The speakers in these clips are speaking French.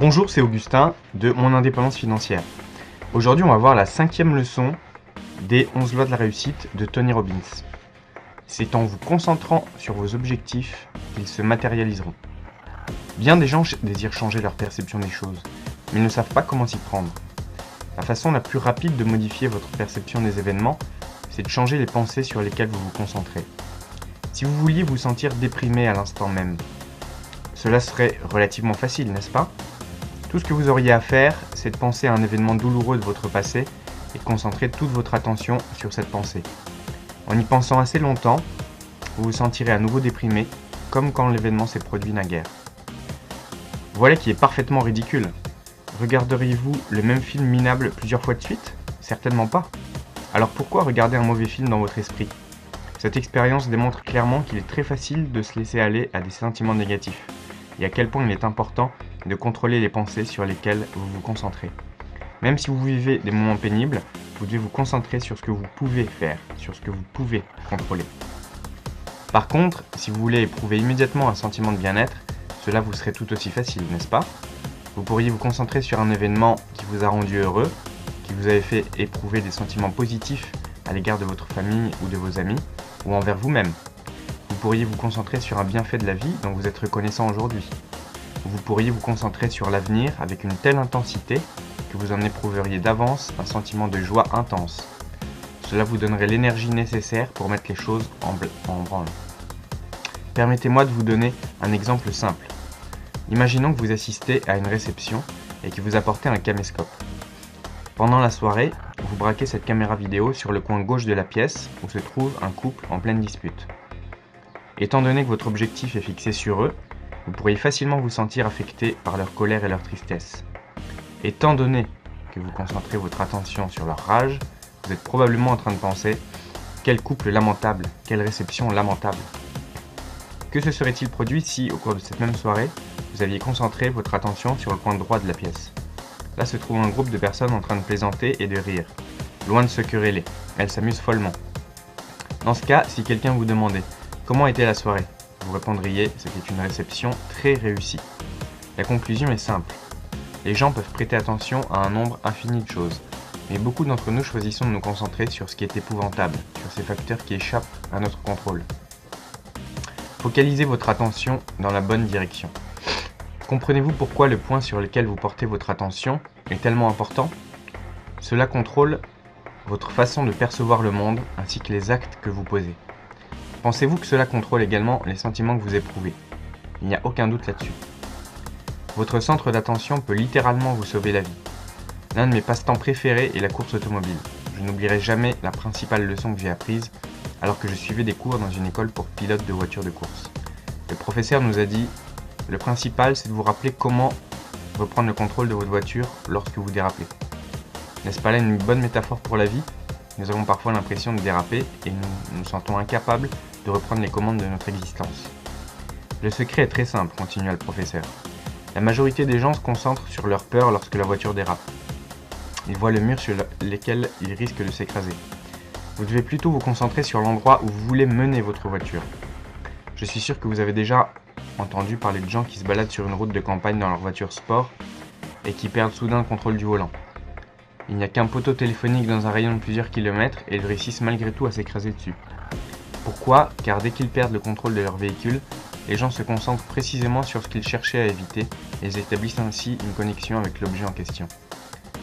Bonjour, c'est Augustin de Mon Indépendance Financière. Aujourd'hui, on va voir la 5e leçon des 11 lois de la réussite de Tony Robbins. C'est en vous concentrant sur vos objectifs qu'ils se matérialiseront. Bien des gens désirent changer leur perception des choses, mais ils ne savent pas comment s'y prendre. La façon la plus rapide de modifier votre perception des événements, c'est de changer les pensées sur lesquelles vous vous concentrez. Si vous vouliez vous sentir déprimé à l'instant même, cela serait relativement facile, n'est-ce pas ? Tout ce que vous auriez à faire, c'est de penser à un événement douloureux de votre passé et de concentrer toute votre attention sur cette pensée. En y pensant assez longtemps, vous vous sentirez à nouveau déprimé, comme quand l'événement s'est produit naguère. Voilà qui est parfaitement ridicule. Regarderiez-vous le même film minable plusieurs fois de suite ? Certainement pas. Alors pourquoi regarder un mauvais film dans votre esprit ? Cette expérience démontre clairement qu'il est très facile de se laisser aller à des sentiments négatifs, et à quel point il est important de contrôler les pensées sur lesquelles vous vous concentrez. Même si vous vivez des moments pénibles, vous devez vous concentrer sur ce que vous pouvez faire, sur ce que vous pouvez contrôler. Par contre, si vous voulez éprouver immédiatement un sentiment de bien-être, cela vous serait tout aussi facile, n'est-ce pas ? Vous pourriez vous concentrer sur un événement qui vous a rendu heureux, qui vous avait fait éprouver des sentiments positifs à l'égard de votre famille ou de vos amis, ou envers vous-même. Vous pourriez vous concentrer sur un bienfait de la vie dont vous êtes reconnaissant aujourd'hui. Vous pourriez vous concentrer sur l'avenir avec une telle intensité que vous en éprouveriez d'avance un sentiment de joie intense. Cela vous donnerait l'énergie nécessaire pour mettre les choses en branle. Permettez-moi de vous donner un exemple simple. Imaginons que vous assistez à une réception et que vous apportez un caméscope. Pendant la soirée, vous braquez cette caméra vidéo sur le coin gauche de la pièce où se trouve un couple en pleine dispute. Étant donné que votre objectif est fixé sur eux, vous pourriez facilement vous sentir affecté par leur colère et leur tristesse. Étant donné que vous concentrez votre attention sur leur rage, vous êtes probablement en train de penser « Quel couple lamentable, quelle réception lamentable !» Que se serait-il produit si, au cours de cette même soirée, vous aviez concentré votre attention sur le coin droit de la pièce ? Là se trouve un groupe de personnes en train de plaisanter et de rire. Loin de se quereller, elles s'amusent follement. Dans ce cas, si quelqu'un vous demandait « Comment était la soirée ?», vous répondriez « C'était une réception très réussie ». La conclusion est simple. Les gens peuvent prêter attention à un nombre infini de choses, mais beaucoup d'entre nous choisissons de nous concentrer sur ce qui est épouvantable, sur ces facteurs qui échappent à notre contrôle. Focalisez votre attention dans la bonne direction. Comprenez-vous pourquoi le point sur lequel vous portez votre attention est tellement important ? Cela contrôle votre façon de percevoir le monde ainsi que les actes que vous posez. Pensez-vous que cela contrôle également les sentiments que vous éprouvez ? Il n'y a aucun doute là-dessus. Votre centre d'attention peut littéralement vous sauver la vie. L'un de mes passe-temps préférés est la course automobile. Je n'oublierai jamais la principale leçon que j'ai apprise alors que je suivais des cours dans une école pour pilote de voitures de course. Le professeur nous a dit « Le principal, c'est de vous rappeler comment reprendre le contrôle de votre voiture lorsque vous dérapez. » N'est-ce pas là une bonne métaphore pour la vie ? Nous avons parfois l'impression de déraper et nous nous sentons incapables de reprendre les commandes de notre existence. Le secret est très simple, continua le professeur. La majorité des gens se concentrent sur leur peur lorsque la voiture dérape. Ils voient le mur sur lequel ils risquent de s'écraser. Vous devez plutôt vous concentrer sur l'endroit où vous voulez mener votre voiture. Je suis sûr que vous avez déjà entendu parler de gens qui se baladent sur une route de campagne dans leur voiture sport et qui perdent soudain le contrôle du volant. Il n'y a qu'un poteau téléphonique dans un rayon de plusieurs kilomètres et ils réussissent malgré tout à s'écraser dessus. Pourquoi ? Car dès qu'ils perdent le contrôle de leur véhicule, les gens se concentrent précisément sur ce qu'ils cherchaient à éviter et ils établissent ainsi une connexion avec l'objet en question.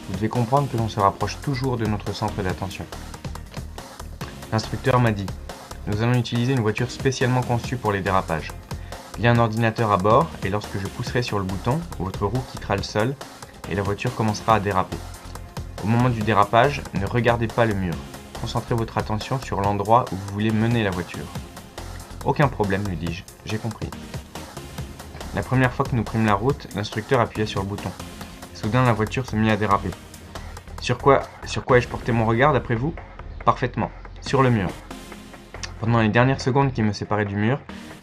Vous devez comprendre que l'on se rapproche toujours de notre centre d'attention. L'instructeur m'a dit « Nous allons utiliser une voiture spécialement conçue pour les dérapages. Il y a un ordinateur à bord et lorsque je pousserai sur le bouton, votre roue quittera le sol et la voiture commencera à déraper. Au moment du dérapage, ne regardez pas le mur. Concentrez votre attention sur l'endroit où vous voulez mener la voiture. » Aucun problème, lui dis-je, j'ai compris. La première fois que nous prîmes la route, l'instructeur appuyait sur le bouton. Soudain, la voiture se mit à déraper. Sur quoi ai-je porté mon regard, d'après vous ? Parfaitement, sur le mur. Pendant les dernières secondes qui me séparaient du mur,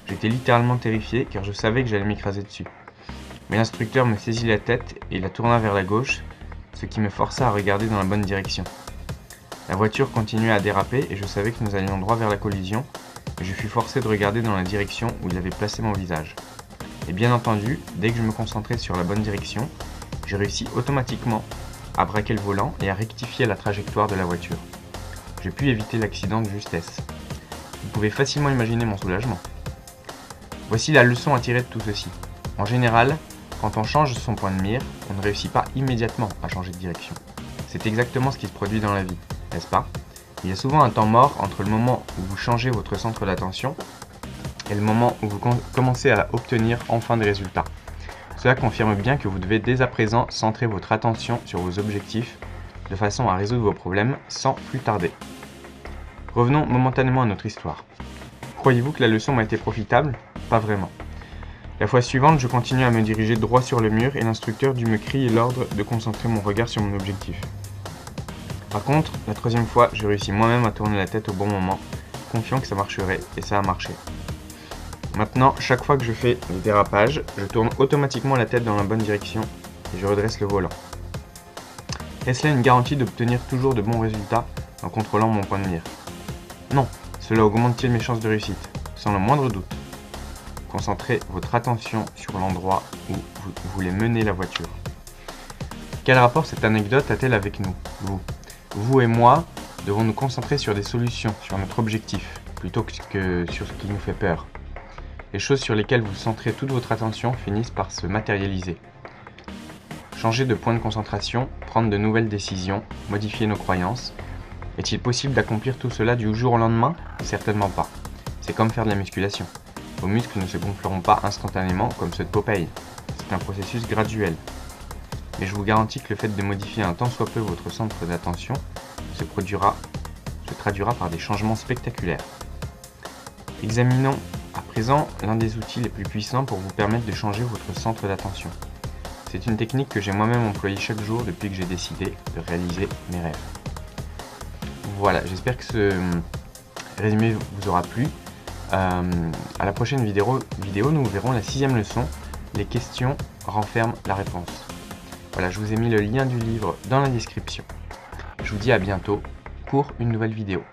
j'étais littéralement terrifié car je savais que j'allais m'écraser dessus. Mais l'instructeur me saisit la tête et la tourna vers la gauche, ce qui me força à regarder dans la bonne direction. La voiture continuait à déraper et je savais que nous allions droit vers la collision, mais je fus forcé de regarder dans la direction où il avait placé mon visage. Et bien entendu, dès que je me concentrais sur la bonne direction, je réussis automatiquement à braquer le volant et à rectifier la trajectoire de la voiture. Je puis éviter l'accident de justesse. Vous pouvez facilement imaginer mon soulagement. Voici la leçon à tirer de tout ceci. En général, quand on change son point de mire, on ne réussit pas immédiatement à changer de direction. C'est exactement ce qui se produit dans la vie, n'est-ce pas? Il y a souvent un temps mort entre le moment où vous changez votre centre d'attention et le moment où vous commencez à obtenir enfin des résultats. Cela confirme bien que vous devez dès à présent centrer votre attention sur vos objectifs de façon à résoudre vos problèmes sans plus tarder. Revenons momentanément à notre histoire. Croyez-vous que la leçon m'a été profitable? Pas vraiment. La fois suivante, je continue à me diriger droit sur le mur et l'instructeur dut me crier l'ordre de concentrer mon regard sur mon objectif. Par contre, la troisième fois, je réussis moi-même à tourner la tête au bon moment, confiant que ça marcherait, et ça a marché. Maintenant, chaque fois que je fais des dérapages, je tourne automatiquement la tête dans la bonne direction et je redresse le volant. Est-ce là une garantie d'obtenir toujours de bons résultats en contrôlant mon point de mire? Non, cela augmente-t-il mes chances de réussite? Sans le moindre doute. Concentrez votre attention sur l'endroit où vous voulez mener la voiture. Quel rapport cette anecdote a-t-elle avec nous, Vous et moi devons nous concentrer sur des solutions, sur notre objectif, plutôt que sur ce qui nous fait peur. Les choses sur lesquelles vous centrez toute votre attention finissent par se matérialiser. Changer de point de concentration, prendre de nouvelles décisions, modifier nos croyances. Est-il possible d'accomplir tout cela du jour au lendemain? Certainement pas. C'est comme faire de la musculation. Vos muscles ne se gonfleront pas instantanément comme ceux de Popeye. C'est un processus graduel. Mais je vous garantis que le fait de modifier un tant soit peu votre centre d'attention se traduira par des changements spectaculaires. Examinons à présent l'un des outils les plus puissants pour vous permettre de changer votre centre d'attention. C'est une technique que j'ai moi-même employée chaque jour depuis que j'ai décidé de réaliser mes rêves. Voilà, j'espère que ce résumé vous aura plu. À la prochaine vidéo, nous verrons la 6e leçon, les questions renferment la réponse. Voilà, je vous ai mis le lien du livre dans la description. Je vous dis à bientôt pour une nouvelle vidéo.